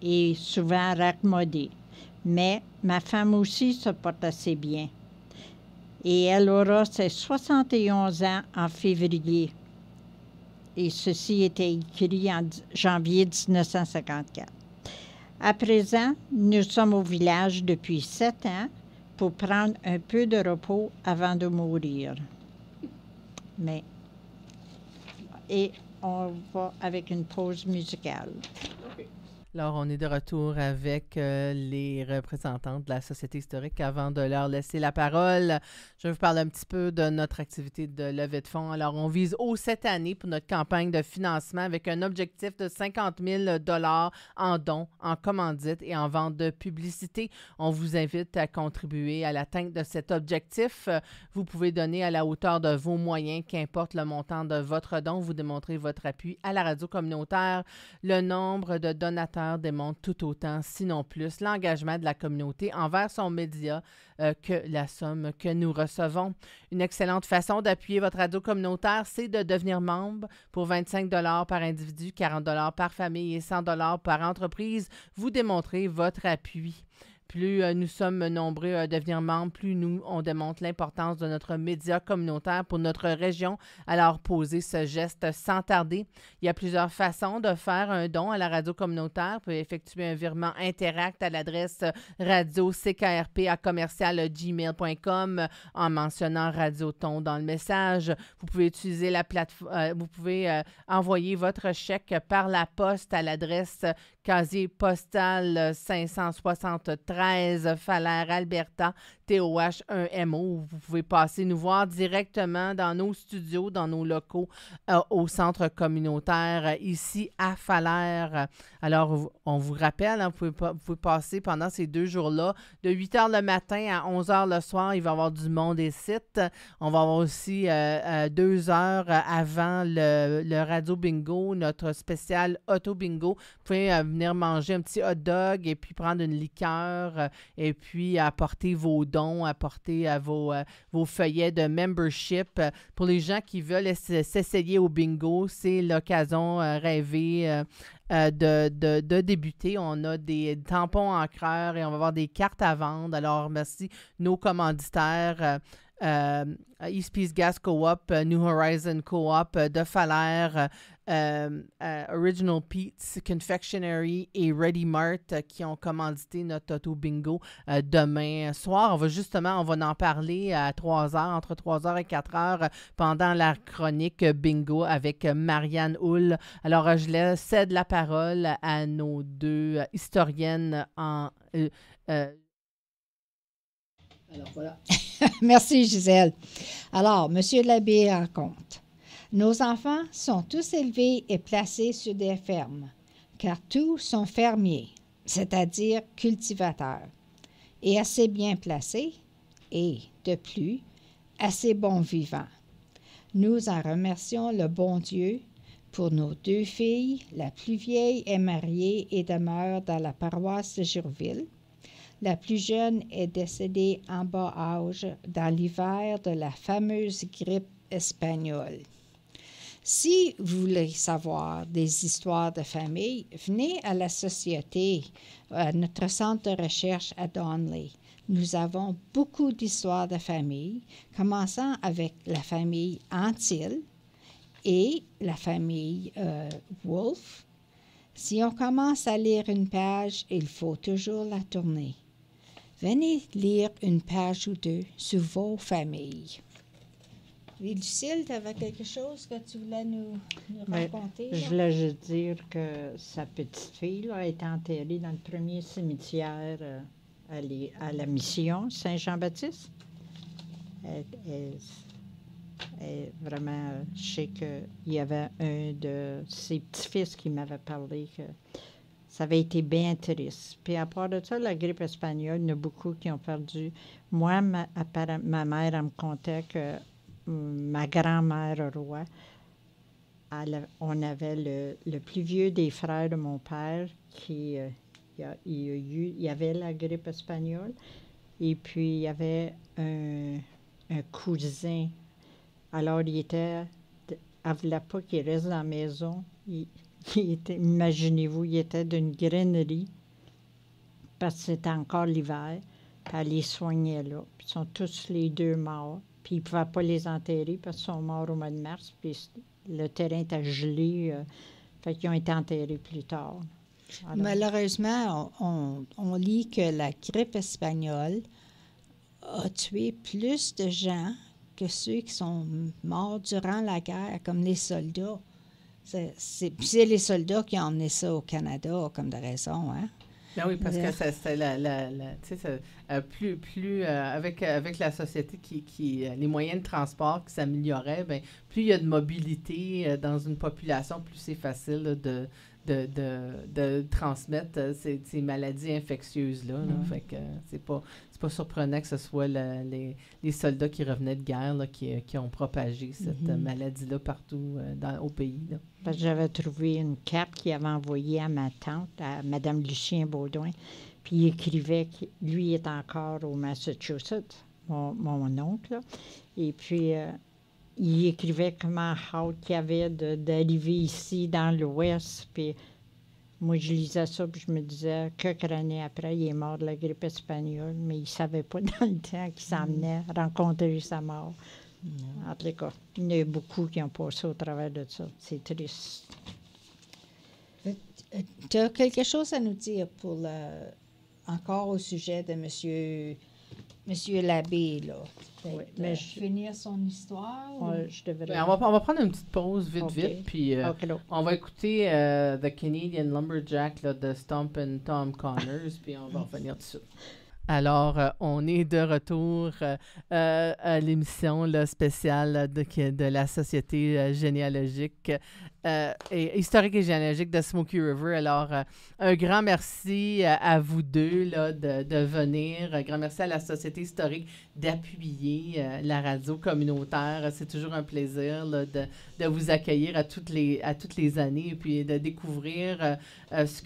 et souvent raccommodé. Mais ma femme aussi se porte assez bien. Et elle aura ses 71 ans en février. Et ceci était écrit en janvier 1954. À présent, nous sommes au village depuis 7 ans pour prendre un peu de repos avant de mourir. Et on va avec une pause musicale. Alors, on est de retour avec les représentants de la Société historique. Avant de leur laisser la parole, je vais vous parler un petit peu de notre activité de levée de fonds. Alors, on vise cette année pour notre campagne de financement avec un objectif de 50 000 $ en dons, en commandites et en vente de publicité. On vous invite à contribuer à l'atteinte de cet objectif. Vous pouvez donner à la hauteur de vos moyens, qu'importe le montant de votre don. Vous démontrez votre appui à la radio communautaire. Le nombre de donateurs démontre tout autant, sinon plus, l'engagement de la communauté envers son média que la somme que nous recevons. Une excellente façon d'appuyer votre radio communautaire, c'est de devenir membre pour 25 $ par individu, 40 $ par famille et 100 $ par entreprise. Vous démontrez votre appui. Plus nous sommes nombreux à devenir membres, plus on démontre l'importance de notre média communautaire pour notre région. Alors, posez ce geste sans tarder. Il y a plusieurs façons de faire un don à la radio communautaire. Vous pouvez effectuer un virement Interact à l'adresse radio-ckrp@gmail.com en mentionnant Radioton dans le message. Vous pouvez utiliser la plateforme. Vous pouvez envoyer votre chèque par la poste à l'adresse casier postal 573 Falaire, Alberta, TOH 1MO. Vous pouvez passer nous voir directement dans nos studios, dans nos locaux au centre communautaire ici à Falaire. Alors, on vous rappelle, hein, vous pouvez passer pendant ces 2 jours-là de 8 h le matin à 11 h le soir. Il va y avoir du monde et site. On va avoir aussi 2 heures avant le Radio Bingo, notre spécial Auto Bingo. Vous pouvez venir manger un petit hot dog et puis prendre une liqueur et puis apporter vos dons, apporter vos feuillets de membership. Pour les gens qui veulent s'essayer au bingo, c'est l'occasion rêvée de débuter. On a des tampons encreurs et on va avoir des cartes à vendre. Alors, merci nos commanditaires. East Peace Gas Co-op, New Horizon Co-op de Falaire, Original Pete's Confectionery et Ready Mart qui ont commandité notre Auto Bingo demain soir. On va en parler à 3 h, entre 3 h et 4 h pendant la chronique Bingo avec Marianne Hull. Alors, je cède la parole à nos 2 historiennes Alors, voilà. Merci, Gisèle. Alors, M. l'abbé raconte. Nos enfants sont tous élevés et placés sur des fermes, car tous sont fermiers, c'est-à-dire cultivateurs, et assez bien placés, et, de plus, assez bons vivants. Nous en remercions le bon Dieu pour nos 2 filles. La plus vieille est mariée et demeure dans la paroisse de Girville. La plus jeune est décédée en bas âge dans l'hiver de la fameuse grippe espagnole. Si vous voulez savoir des histoires de famille, venez à la Société, à notre centre de recherche à Donley. Nous avons beaucoup d'histoires de famille, commençant avec la famille Antil et la famille Wolfe. Si on commence à lire une page, il faut toujours la tourner. Venez lire une page ou deux sur vos familles. Oui, Lucille, tu avais quelque chose que tu voulais nous raconter? Je voulais juste dire que sa petite-fille là, a été enterrée dans le premier cimetière à la mission Saint-Jean-Baptiste. Vraiment, je sais qu'il y avait un de ses petits-fils qui m'avait parlé que ça avait été bien triste. Puis à part de ça, la grippe espagnole, il y en a beaucoup qui ont perdu. Moi, ma mère, elle me contait que ma grand-mère roi, on avait le plus vieux des frères de mon père qui il y avait la grippe espagnole. Et puis, il y avait un cousin. Alors, il était... Elle ne voulait pas qu'il reste dans la maison. Imaginez-vous, il était d'une grainerie parce que c'était encore l'hiver. Puis elle les soignait là. Puis ils sont tous les deux morts. Puis ils ne pouvaient pas les enterrer parce qu'ils sont morts au mois de mars. Puis le terrain était gelé. Fait qu'ils ont été enterrés plus tard. Alors, malheureusement, on lit que la grippe espagnole a tué plus de gens que ceux qui sont morts durant la guerre, comme les soldats. C'est les soldats qui ont emmené ça au Canada, comme de raison, hein? Ben oui, parce que c'était avec la société les moyens de transport qui s'amélioraient, ben, plus il y a de mobilité dans une population, plus c'est facile là, de transmettre ces maladies infectieuses-là. Fait que c'est pas surprenant que ce soit les soldats qui revenaient de guerre là, qui ont propagé cette maladie-là partout au pays. Là. Parce que j'avais trouvé une carte qu'il avait envoyée à ma tante, à Mme Lucien Baudouin, puis il écrivait que lui est encore au Massachusetts, mon oncle, là. Et puis il écrivait comment hâte qu'il y avait d'arriver ici dans l'Ouest, puis moi je lisais ça, puis je me disais, quelques années après, il est mort de la grippe espagnole, mais il ne savait pas dans le temps qu'il s'en venait rencontrer sa mort. En tout cas, il y en a eu beaucoup qui ont passé au travers de ça. C'est triste. Tu as quelque chose à nous dire encore au sujet de Monsieur l'abbé, là? Oui, mais finir son histoire? Je devrais... Ben, on va prendre une petite pause vite, puis on va écouter The Canadian Lumberjack là, de Stomp and Tom Connors, puis on va revenir dessus. Alors, on est de retour à l'émission là, spéciale de la Société généalogique historique et généalogique de Smoky River. Alors, un grand merci à vous deux là, de venir. Un grand merci à la Société historique d'appuyer la radio communautaire. C'est toujours un plaisir là, de vous accueillir à toutes les années et puis de découvrir ce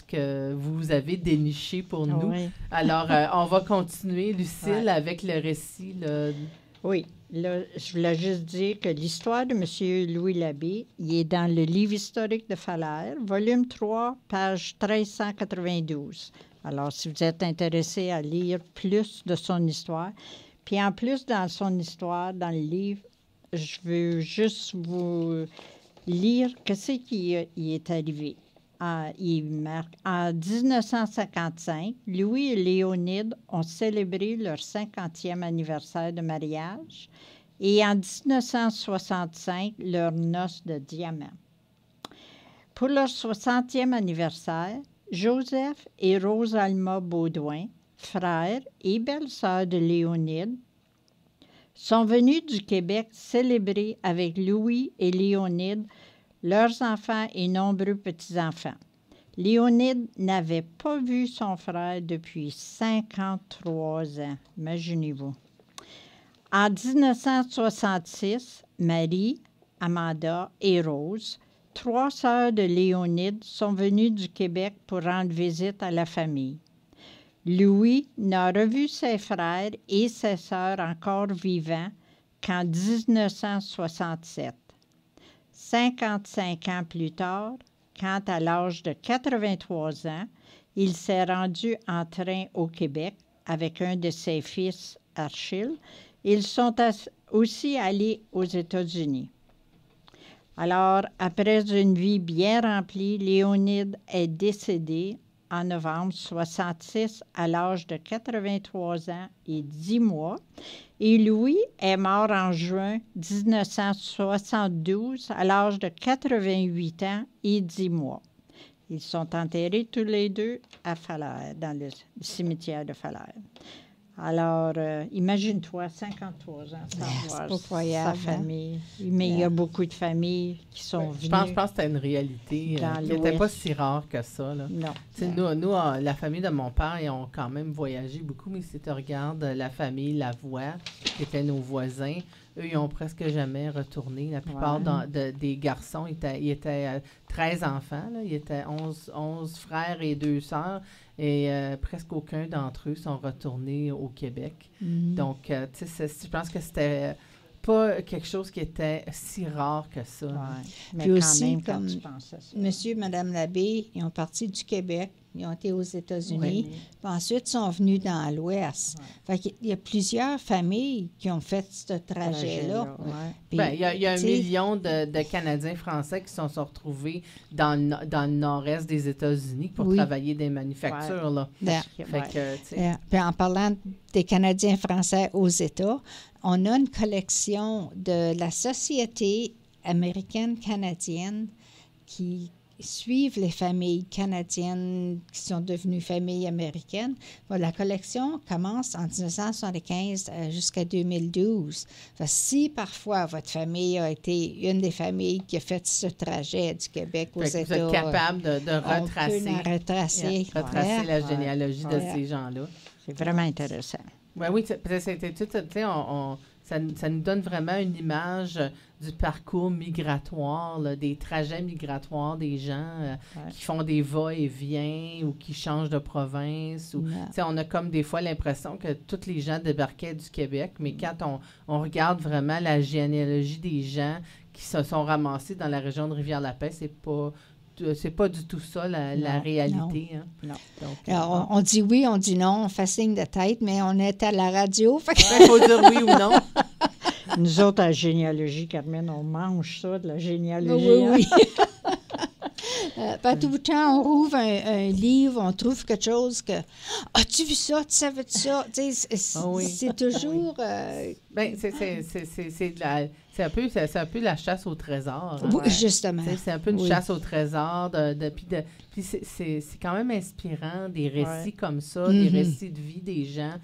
que vous avez déniché pour nous. Oui. Alors, on va continuer, Lucille, avec le récit. Là. Oui. Là, je voulais juste dire que l'histoire de M. Louis Labbé, il est dans le livre historique de Falaire, volume 3, page 1392. Alors, si vous êtes intéressé à lire plus de son histoire, puis en plus, dans son histoire, dans le livre, je veux juste vous lire ce qui est arrivé. Il marque, en 1955, Louis et Léonide ont célébré leur 50e anniversaire de mariage et en 1965, leur noce de diamant. Pour leur 60e anniversaire, Joseph et Rosalma Baudouin, frères et belle-sœurs de Léonide, sont venus du Québec célébrer avec Louis et Léonide leurs enfants et nombreux petits-enfants. Léonide n'avait pas vu son frère depuis 53 ans. Imaginez-vous. En 1966, Marie, Amanda et Rose, 3 sœurs de Léonide, sont venues du Québec pour rendre visite à la famille. Louis n'a revu ses frères et ses sœurs encore vivants qu'en 1967. 55 ans plus tard, quand à l'âge de 83 ans, il s'est rendu en train au Québec avec un de ses fils, Achille, ils sont aussi allés aux États-Unis. Alors, après une vie bien remplie, Léonide est décédé en novembre 66 à l'âge de 83 ans et 10 mois. Et Louis est mort en juin 1972 à l'âge de 88 ans et 10 mois. Ils sont enterrés tous les deux à Falaise, dans le cimetière de Falaise. Alors, imagine-toi, 53 ans sans voir sa famille. Mais il y a beaucoup de familles qui sont venues. Je pense que c'était une réalité qui n'était pas si rare que ça. Là. Non. Nous, la famille de mon père, ils ont quand même voyagé beaucoup, mais si tu regardes la famille Lavoie, qui étaient nos voisins, eux, ils n'ont presque jamais retourné. La plupart des garçons, ils étaient 13 enfants. Là. Ils étaient 11 frères et 2 sœurs. Et presque aucun d'entre eux sont retournés au Québec. Donc, tu sais, je pense que c'était pas quelque chose qui était si rare que ça. Mais puis quand aussi, même, comme tu penses à ça. Monsieur et Madame Labbé, ils ont parti du Québec, ils ont été aux États-Unis, Oui. puis ensuite ils sont venus dans l'Ouest. Fait qu'il y a plusieurs familles qui ont fait ce trajet-là. Puis, il y a 1 tu sais, million de Canadiens français qui sont retrouvés dans le nord-est des États-Unis pour travailler des manufactures. Là. Fait que, tu sais, Puis en parlant des Canadiens français aux États, on a une collection de la Société américaine-canadienne qui suivent les familles canadiennes qui sont devenues familles américaines. Bon, la collection commence en 1975 jusqu'à 2012. Si parfois votre famille a été une des familles qui a fait ce trajet du Québec aux États, vous êtes capable de retracer, retracer la généalogie de ces gens-là. C'est vraiment intéressant. Oui, ça nous donne vraiment une image du parcours migratoire, là, des trajets migratoires des gens qui font des va-et-vient ou qui changent de province. On a comme des fois l'impression que tous les gens débarquaient du Québec, mais quand on regarde vraiment la généalogie des gens qui se sont ramassés dans la région de Rivière-la-Paix, c'est pas du tout ça, la réalité. Non. Donc, alors, on dit oui, on dit non, on fait signe de tête, mais on est à la radio. il faut dire oui ou non. Nous autres, à la généalogie, Carmen, on mange ça, de la généalogie. Oui. Pas tout le temps, on rouvre un livre, on trouve quelque chose que « As-tu vu ça? Tu savais de ça? » C'est toujours... C'est un peu la chasse au trésor. Oui, justement. C'est un peu une chasse au trésor. Puis c'est quand même inspirant, des récits comme ça, des récits de vie des gens.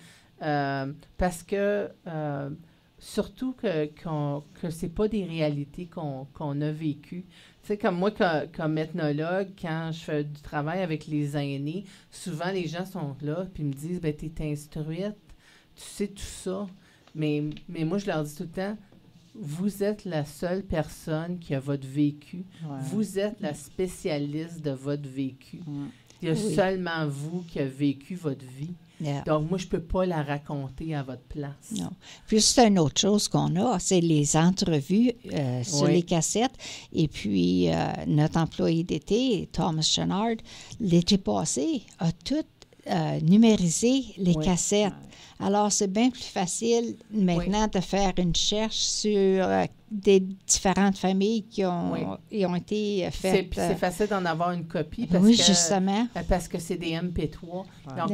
Parce que... surtout que c'est pas des réalités qu'on a vécues. Tu sais, comme moi, comme ethnologue, quand je fais du travail avec les aînés, souvent les gens sont là puis me disent « Ben, t'es instruite, tu sais tout ça. » Mais moi, je leur dis tout le temps, vous êtes la seule personne qui a votre vécu. Ouais. Vous êtes la spécialiste de votre vécu. Il y a seulement vous qui avez vécu votre vie. Yeah. Donc, moi, je ne peux pas la raconter à votre place. Non. Puis, c'est une autre chose qu'on a, c'est les entrevues sur les cassettes. Et puis, notre employé d'été, Thomas Chenard, l'été passé, a tout numérisé les cassettes. Alors, c'est bien plus facile maintenant de faire une recherche sur des différentes familles qui ont été faites. C'est facile d'en avoir une copie justement. Parce que c'est des MP3. Donc,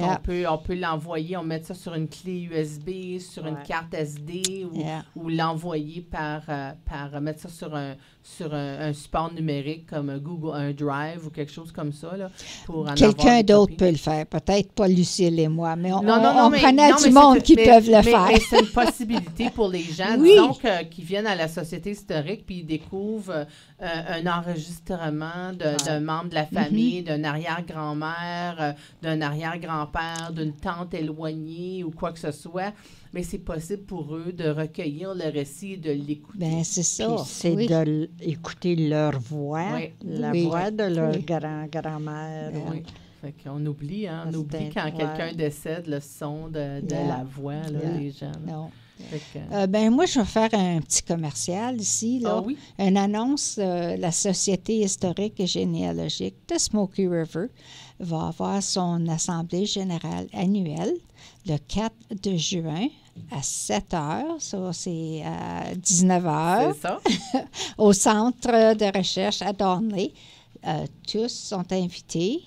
on peut l'envoyer, on met ça sur une clé USB, sur une carte SD ou l'envoyer par mettre ça sur un support numérique comme Google, un Drive ou quelque chose comme ça. Là, pour quelqu'un d'autre peut le faire. Peut-être pas Lucille et moi, mais on connaît du monde qui peuvent le faire. Mais c'est une possibilité pour les gens, disons, qui viennent à la Société historique puis ils découvrent un enregistrement d'un membre de la famille, d'un arrière-grand-mère, d'un arrière-grand-père, d'une tante éloignée ou quoi que ce soit. Mais c'est possible pour eux de recueillir le récit et de l'écouter. Bien, c'est ça. Puis c'est d'écouter leur voix, la voix de leur grand-grand-mère. Oui. Fait qu'on oublie, on oublie quand quelqu'un décède le son de la voix des gens. Non. Moi, je vais faire un petit commercial ici. Là. Une annonce, la Société historique et généalogique de Smoky River va avoir son assemblée générale annuelle le 4 de juin à 7 heures. Ça, c'est à 19 heures. C'est ça. Au centre de recherche à Darnley. Tous sont invités.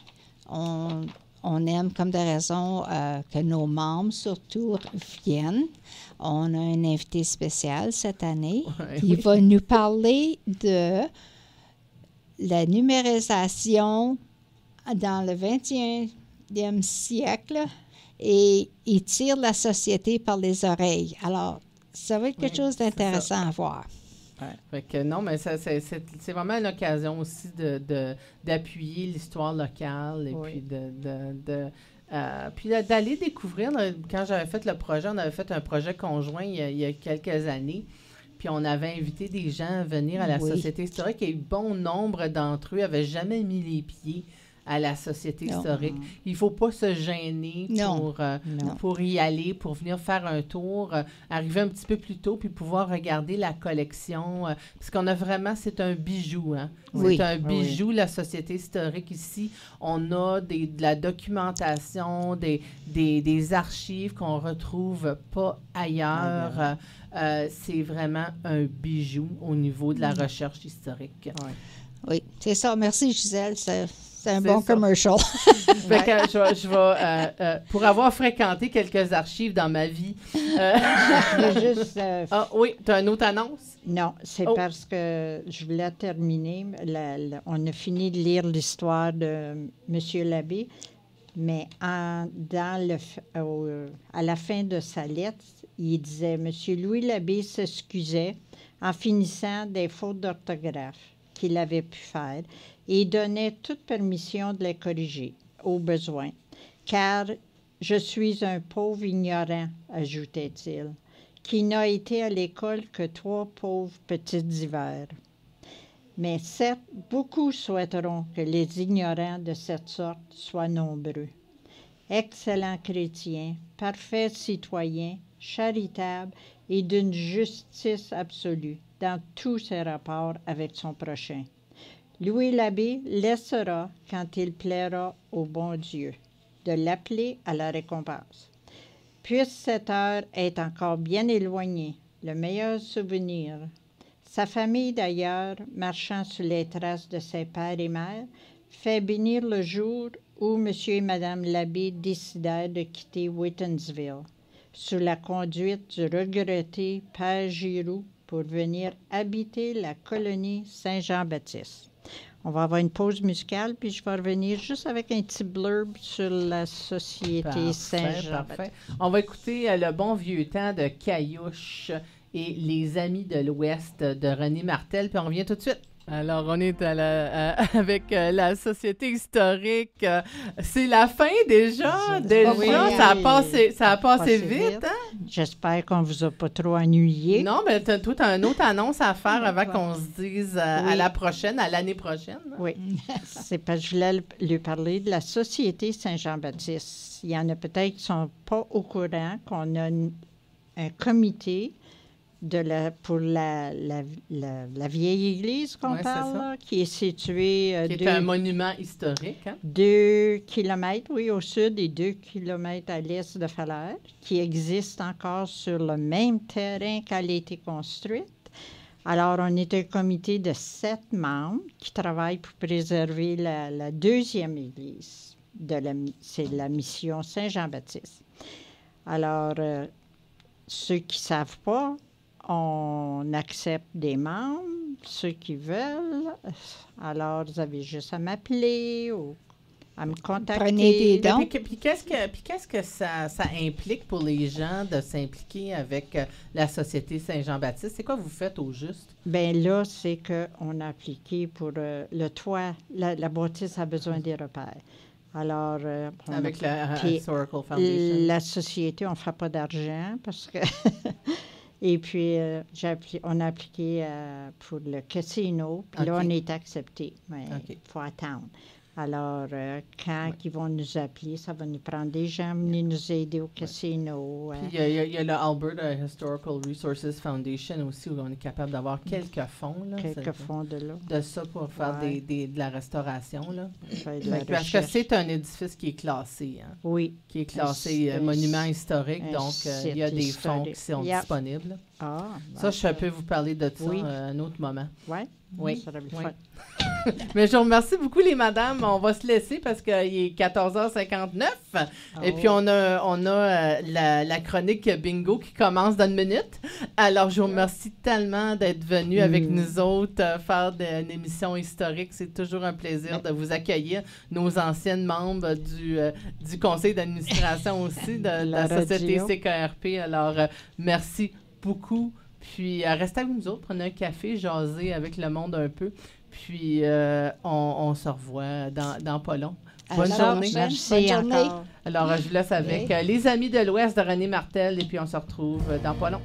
On aime comme de raison que nos membres, surtout, viennent. On a un invité spécial cette année. Ouais, Il va nous parler de la numérisation dans le 21e siècle et il tire la société par les oreilles. Alors, ça va être quelque chose d'intéressant à voir. Ouais. Fait que non, mais c'est vraiment une occasion aussi d'appuyer l'histoire locale et puis d'aller découvrir. Quand j'avais fait le projet, on avait fait un projet conjoint il y a quelques années. Puis on avait invité des gens à venir à la Société historique et bon nombre d'entre eux n'avaient jamais mis les pieds à la Société historique. Il ne faut pas se gêner pour y aller, pour venir faire un tour, arriver un petit peu plus tôt, puis pouvoir regarder la collection. Parce qu'on a vraiment, c'est un bijou. Hein? Oui. C'est un bijou, la Société historique ici. On a de la documentation, des archives qu'on ne retrouve pas ailleurs. C'est vraiment un bijou au niveau de la recherche historique. Oui, c'est ça. Merci, Gisèle. C'est un bon commercial. Fait que je vais pour avoir fréquenté quelques archives dans ma vie. Je veux juste... Ah oui, tu as une autre annonce? Non, c'est parce que je voulais terminer. On a fini de lire l'histoire de M. Labbé, mais à la fin de sa lettre, il disait « M. Louis Labbé s'excusait en finissant des fautes d'orthographe qu'il avait pu faire et donnait toute permission de les corriger au besoin. Car je suis un pauvre ignorant, ajoutait-il, qui n'a été à l'école que 3 pauvres petits hivers. Mais certes, beaucoup souhaiteront que les ignorants de cette sorte soient nombreux. Excellents chrétiens, parfaits citoyens, charitables et d'une justice absolue dans tous ses rapports avec son prochain. Louis Labbé laissera, quand il plaira au bon Dieu, de l'appeler à la récompense. Puisse cette heure être encore bien éloignée, le meilleur souvenir. Sa famille, d'ailleurs, marchant sur les traces de ses pères et mères, fait bénir le jour où M. et Mme Labbé décidèrent de quitter Whitensville, sous la conduite du regretté Père Giroux, pour venir habiter la colonie Saint-Jean-Baptiste. On va avoir une pause musicale, puis je vais revenir juste avec un petit blurb sur la Société Saint-Jean-Baptiste. On va écouter le bon vieux temps de Caillouche et les Amis de l'Ouest de René Martel, puis on revient tout de suite. Alors, on est avec la Société historique. C'est la fin déjà? Oui, ça a passé vite, hein? J'espère qu'on ne vous a pas trop ennuyé. Non, mais toi, tu as une autre annonce à faire avant qu'on se dise à la prochaine, à l'année prochaine. Hein? Oui, c'est parce que je voulais lui parler de la Société Saint-Jean-Baptiste. Il y en a peut-être qui ne sont pas au courant qu'on a un comité pour la vieille église qu'on parle, là, qui est située... qui est un monument historique. Hein? 2 kilomètres, oui, au sud et 2 kilomètres à l'est de Falaise, qui existe encore sur le même terrain qu'elle a été construite. Alors, on est un comité de 7 membres qui travaillent pour préserver la deuxième église. C'est la mission Saint-Jean-Baptiste. Alors, ceux qui ne savent pas, on accepte des membres, ceux qui veulent. Alors, vous avez juste à m'appeler ou à me contacter. Prenez des dons. Puis qu'est-ce que ça implique pour les gens de s'impliquer avec la Société Saint-Jean-Baptiste? C'est quoi vous faites au juste? Bien là, c'est qu'on a appliqué pour le toit. La bâtisse a besoin des repères. Alors, avec la Historical Foundation. La société, on ne fait pas d'argent parce que... Et puis, on a appliqué pour le casino, puis là, on est accepté. Mais il faut attendre. Alors, quand ils vont nous appeler, ça va nous prendre des gens venir nous aider au casino. Puis il y a le Alberta Historical Resources Foundation aussi, où on est capable d'avoir quelques fonds. Là, fonds de là. De ça pour faire de la restauration. Là. Parce que c'est un édifice qui est classé. Hein, oui. Qui est classé monument historique, donc il y a des fonds qui sont disponibles. Ah, Ça, je peux vous parler de ça Oui. à un autre moment. Ouais? Oui. Ça aurait été Oui. fun. Mais je vous remercie beaucoup, les madames. On va se laisser parce qu'il est 14h59. Et puis, on a la chronique bingo qui commence dans une minute. Alors, je vous remercie tellement d'être venus avec nous autres faire une émission historique. C'est toujours un plaisir de vous accueillir. Nos anciennes membres du conseil d'administration aussi de la société radio. CKRP. Alors, merci beaucoup. Puis, restez avec nous autres, prenez un café, jaser avec le monde un peu. Puis, on se revoit dans pas long. Bonne Alors, journée. Merci Bonne journée. encore. Alors, je vous laisse avec les Amis de l'Ouest de René Martel et puis on se retrouve dans pas long.